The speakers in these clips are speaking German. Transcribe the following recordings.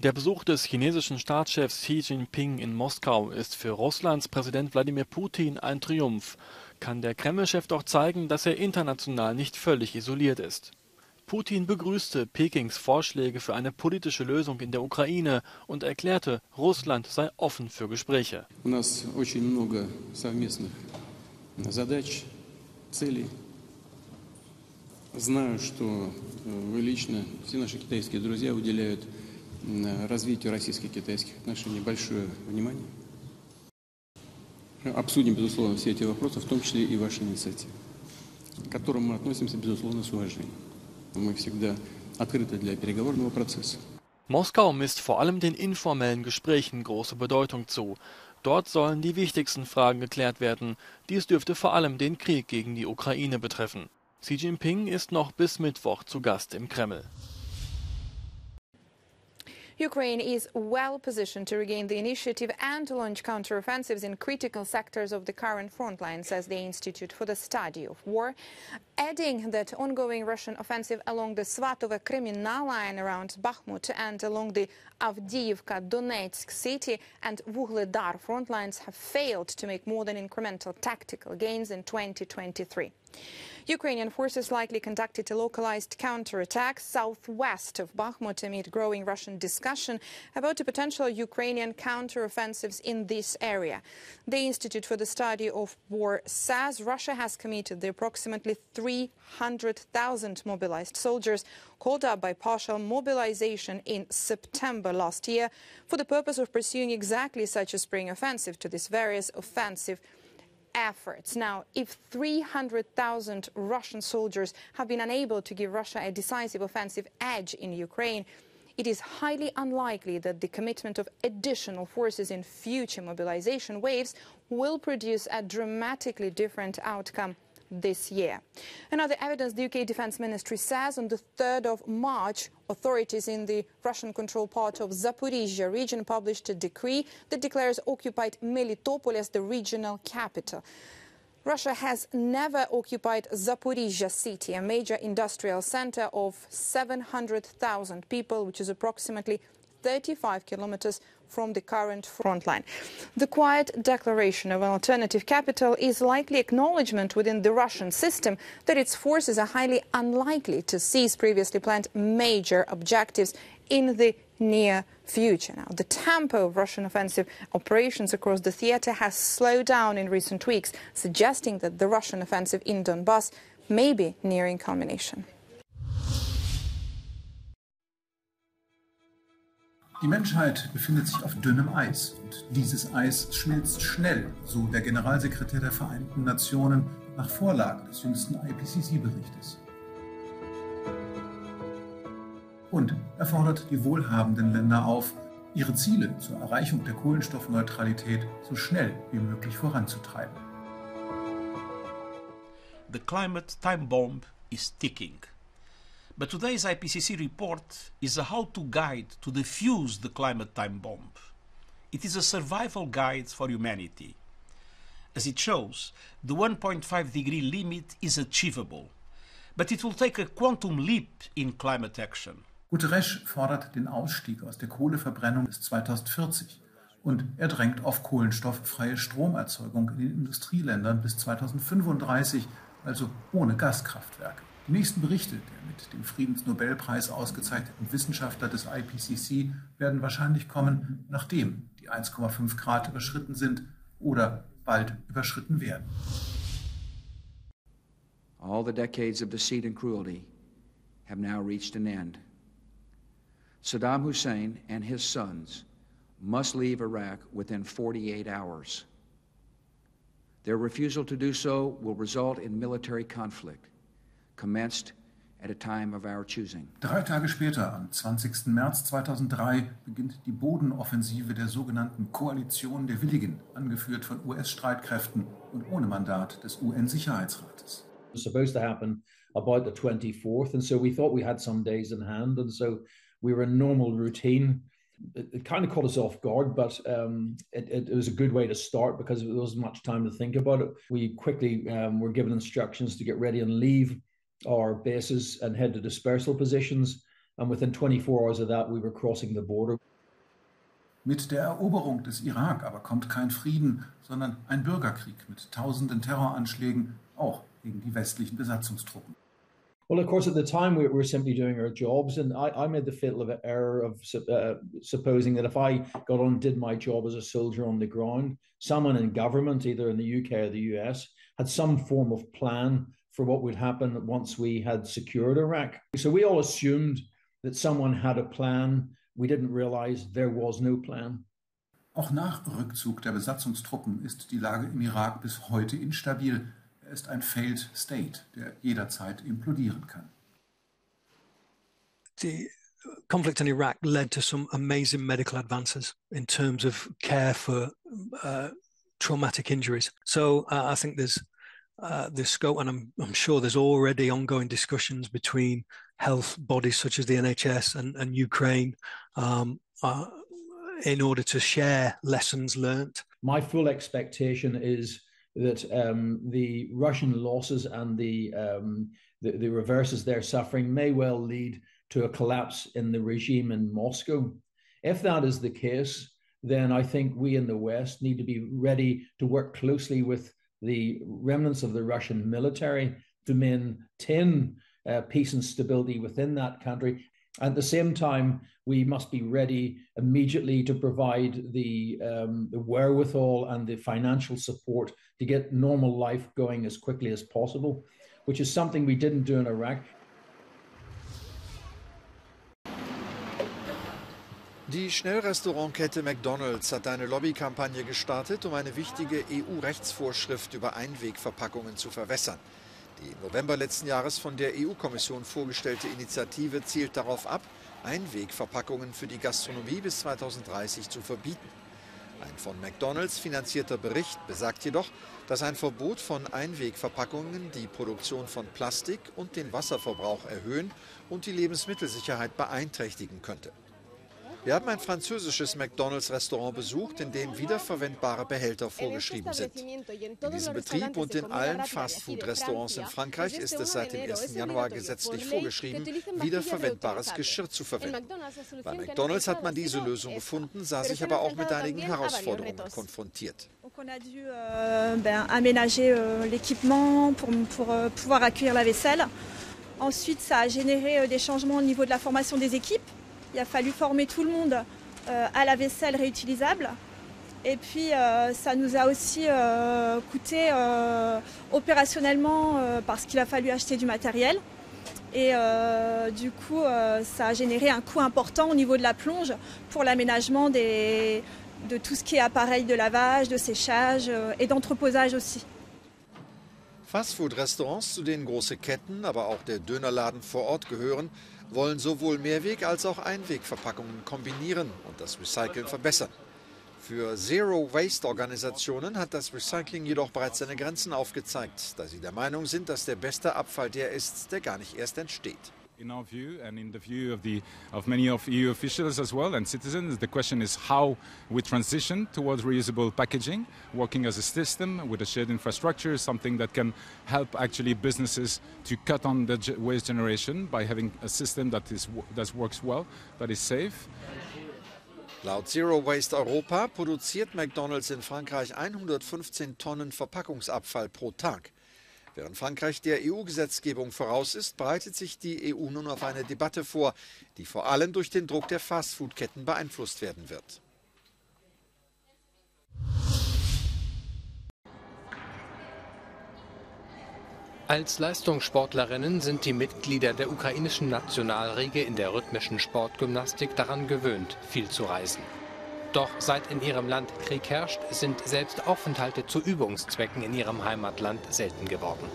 Der Besuch des chinesischen Staatschefs Xi Jinping in Moskau ist für Russlands Präsident Wladimir Putin ein Triumph. Kann der Kreml-Chef doch zeigen, dass er international nicht völlig isoliert ist. Putin begrüßte Pekings Vorschläge für eine politische Lösung in der Ukraine und erklärte, Russland sei offen für Gespräche. У нас очень много совместных задач, целей. Знаю, что вы лично, все наши китайские друзья уделяют развитию российско-китайских отношений большое внимание. Обсудим, безусловно, все эти вопросы, в том числе и ваши инициативы, к которым мы относимся, безусловно, с уважением. Мы всегда открыты для переговорного процесса. Moskau misst vor allem den informellen Gesprächen große Bedeutung zu. Dort sollen die wichtigsten Fragen geklärt werden. Dies dürfte vor allem den Krieg gegen die Ukraine betreffen. Xi Jinping ist noch bis Mittwoch zu Gast im Kreml. Ukraine is well positioned to regain the initiative and to launch counteroffensives in critical sectors of the current front line, says the Institute for the Study of War, adding that ongoing Russian offensive along the Svatove-Kreminna line around Bakhmut and along the Avdiivka-Donetsk city and Vuhledar front lines have failed to make more than incremental tactical gains in 2023. Ukrainian forces likely conducted a localized counterattack southwest of Bakhmut amid growing Russian discussion about the potential Ukrainian counteroffensives in this area. The Institute for the Study of War says Russia has committed the approximately 300,000 mobilized soldiers called up by partial mobilization in September last year for the purpose of pursuing exactly such a spring offensive to these various offensive efforts. Now, if 300,000 Russian soldiers have been unable to give Russia a decisive offensive edge in Ukraine, it is highly unlikely that the commitment of additional forces in future mobilization waves will produce a dramatically different outcome this year. Another evidence, the UK Defence Ministry says on the 3rd of March, authorities in the Russian-controlled part of Zaporizhia region published a decree that declares occupied Melitopol as the regional capital. Russia has never occupied Zaporizhia city, a major industrial center of 700,000 people, which is approximately 35 kilometers from the current front line. The quiet declaration of an alternative capital is likely acknowledgement within the Russian system that its forces are highly unlikely to seize previously planned major objectives in the near future. Now, the tempo of Russian offensive operations across the theater has slowed down in recent weeks, suggesting that the Russian offensive in Donbass may be nearing culmination. Die Menschheit befindet sich auf dünnem Eis und dieses Eis schmilzt schnell, so der Generalsekretär der Vereinten Nationen nach Vorlage des jüngsten IPCC-Berichtes. Und er fordert die wohlhabenden Länder auf, ihre Ziele zur Erreichung der Kohlenstoffneutralität so schnell wie möglich voranzutreiben. The climate time bomb is ticking. But today's IPCC report is a how-to guide to defuse the climate time bomb. It is a survival guide for humanity. As it shows, the 1.5-degree limit is achievable, but it will take a quantum leap in climate action. Guterres fordert den Ausstieg aus der Kohleverbrennung bis 2040 und er drängt auf kohlenstofffreie Stromerzeugung in den Industrieländern bis 2035, also ohne Gaskraftwerke. Die nächsten Berichte der mit dem Friedensnobelpreis ausgezeichneten Wissenschaftler des IPCC werden wahrscheinlich kommen, nachdem die 1,5 Grad überschritten sind oder bald überschritten werden. All the decades of deceit and cruelty have now reached an end. Saddam Hussein and his sons must leave Iraq within 48 hours. Their refusal to do so will result in military conflict, commenced at a time of our choosing. 3 Tage später, am 20. März 2003, beginnt die Bodenoffensive der sogenannten Koalition der Willigen, angeführt von US-Streitkräften und ohne Mandat des UN-Sicherheitsrates. It was supposed to happen about the 24th, and so we thought we had some days in hand, and so we were in normal routine. It kind of caught us off guard, but it was a good way to start because there wasn't much time to think about it. We quickly were given instructions to get ready and leave our bases and head to dispersal positions. And within 24 hours of that, we were crossing the border. Mit der Eroberung des Irak aber kommt kein Frieden, sondern ein Bürgerkrieg mit tausenden Terroranschlägen, auch gegen die westlichen Besatzungstruppen. Well, of course, at the time we were simply doing our jobs, and I made the fatal error of supposing that if I got on and did my job as a soldier on the ground, someone in government, either in the UK or the US, had some form of plan for what would happen once we had secured Iraq. So we all assumed that someone had a plan. We didn't realize there was no plan. Auch nach Rückzug der Besatzungstruppen ist die Lage im Irak bis heute instabil. Er ist ein failed state, der jederzeit implodieren kann. The conflict in Iraq led to some amazing medical advances in terms of care for traumatic injuries. So I think there's scope, and I'm sure there's already ongoing discussions between health bodies such as the NHS and Ukraine in order to share lessons learnt. My full expectation is that the Russian losses and the reverses they're suffering may well lead to a collapse in the regime in Moscow. If that is the case, then I think we in the West need to be ready to work closely with the remnants of the Russian military to maintain peace and stability within that country. At the same time, we must be ready immediately to provide the wherewithal and the financial support to get normal life going as quickly as possible, which is something we didn't do in Iraq. Die Schnellrestaurantkette McDonald's hat eine Lobbykampagne gestartet, um eine wichtige EU-Rechtsvorschrift über Einwegverpackungen zu verwässern. Die im November letzten Jahres von der EU-Kommission vorgestellte Initiative zielt darauf ab, Einwegverpackungen für die Gastronomie bis 2030 zu verbieten. Ein von McDonald's finanzierter Bericht besagt jedoch, dass ein Verbot von Einwegverpackungen die Produktion von Plastik und den Wasserverbrauch erhöhen und die Lebensmittelsicherheit beeinträchtigen könnte. Wir haben ein französisches McDonald's-Restaurant besucht, in dem wiederverwendbare Behälter vorgeschrieben sind. In diesem Betrieb und in allen Fastfood-Restaurants in Frankreich ist es seit dem 1. Januar gesetzlich vorgeschrieben, wiederverwendbares Geschirr zu verwenden. Bei McDonald's hat man diese Lösung gefunden, sah sich aber auch mit einigen Herausforderungen konfrontiert. On a dû aménager l'équipement pour pouvoir accueillir la vaisselle. Ensuite, ça a généré des changements au niveau de la formation des équipes. Il a fallu former tout le monde à la vaisselle réutilisable. Et puis, ça nous a aussi coûté opérationnellement parce qu'il a fallu acheter du matériel. Et du coup, ça a généré un coût important au niveau de la plonge pour l'aménagement de tout ce qui est appareil de lavage, de séchage et d'entreposage aussi. Fastfood-Restaurants, zu denen große Ketten, aber auch der Dönerladen vor Ort gehören, wollen sowohl Mehrweg- als auch Einwegverpackungen kombinieren und das Recyceln verbessern. Für Zero-Waste-Organisationen hat das Recycling jedoch bereits seine Grenzen aufgezeigt, da sie der Meinung sind, dass der beste Abfall der ist, der gar nicht erst entsteht. In our view, and in the view of many of EU officials as well and citizens, the question is how we transition towards reusable packaging, working as a system with a shared infrastructure, something that can help actually businesses to cut on the waste generation by having a system that works well, that is safe. Laut Zero Waste Europa produziert McDonald's in Frankreich 115 Tonnen Verpackungsabfall pro Tag. Während Frankreich der EU-Gesetzgebung voraus ist, bereitet sich die EU nun auf eine Debatte vor, die vor allem durch den Druck der Fastfood-Ketten beeinflusst werden wird. Als Leistungssportlerinnen sind die Mitglieder der ukrainischen Nationalriege in der rhythmischen Sportgymnastik daran gewöhnt, viel zu reisen. Doch seit in ihrem Land Krieg herrscht, sind selbst Aufenthalte zu Übungszwecken in ihrem Heimatland selten geworden.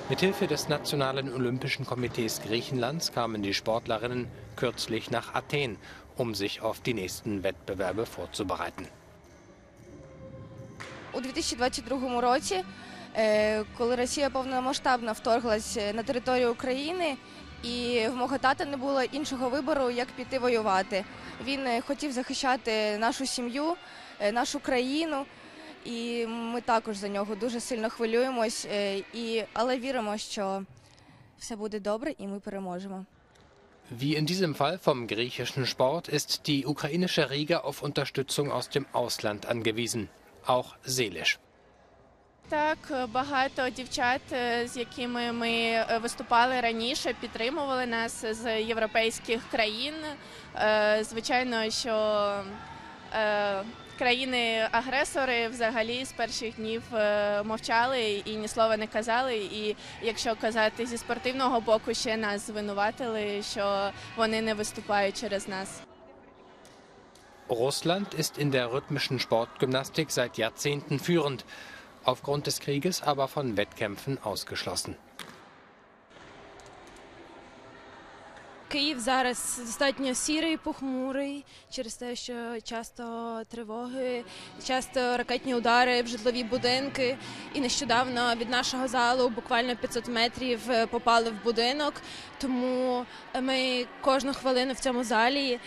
Mithilfe des Nationalen Olympischen Komitees Griechenlands kamen die Sportlerinnen kürzlich nach Athen, um sich auf die nächsten Wettbewerbe vorzubereiten. У 2022 році, коли Росія повномасштабно вторглась на територію України, і в мого тата не було іншого вибору, як піти воювати. Він хотів захищати нашу сім'ю, нашу країну, і ми також за нього дуже сильно хвилюємось, але віримо, що все буде добре і ми переможемо. Wie in diesem Fall vom griechischen Sport ist die ukrainische Riga auf Unterstützung aus dem Ausland angewiesen, auch seelisch. Так, багато дівчат, з якими ми виступали раніше, підтримували нас з європейських країн. Звичайно, що країни-агресори взагалі з перших днів мовчали і ні слова не казали. І якщо казати зі спортивного боку, ще нас звинуватили, що вони не виступають через нас. Russland ist in der rhythmischen Sportgymnastik seit Jahrzehnten führend, aufgrund des Krieges aber von Wettkämpfen ausgeschlossen. Київ зараз достатньо сірий, похмурий, через те, що часто тривоги, часто ракетні удари в житлові будинки. І нещодавно від нашого залу буквально 500 метрів попали в будинок. Тому ми кожну хвилину в цьому залі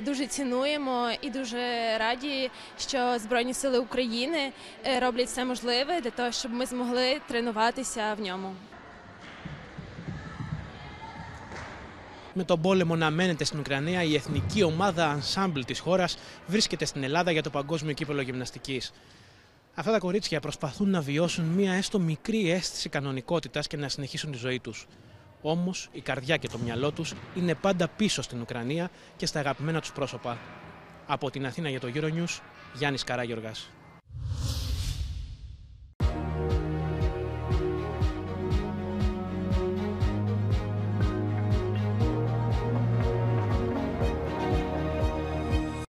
дуже цінуємо і дуже раді, що Збройні Сили України роблять все можливе для того, щоб ми змогли тренуватися в ньому. Με τον πόλεμο να μένεται στην Ουκρανία, η εθνική ομάδα ensemble της χώρας βρίσκεται στην Ελλάδα για το Παγκόσμιο Κύπελλο Γυμναστικής. Αυτά τα κορίτσια προσπαθούν να βιώσουν μία έστω μικρή αίσθηση κανονικότητας και να συνεχίσουν τη ζωή τους. Όμως η καρδιά και το μυαλό τους είναι πάντα πίσω στην Ουκρανία και στα αγαπημένα τους πρόσωπα. Από την Αθήνα για το Euronews, Γιάννης Καράγιοργας.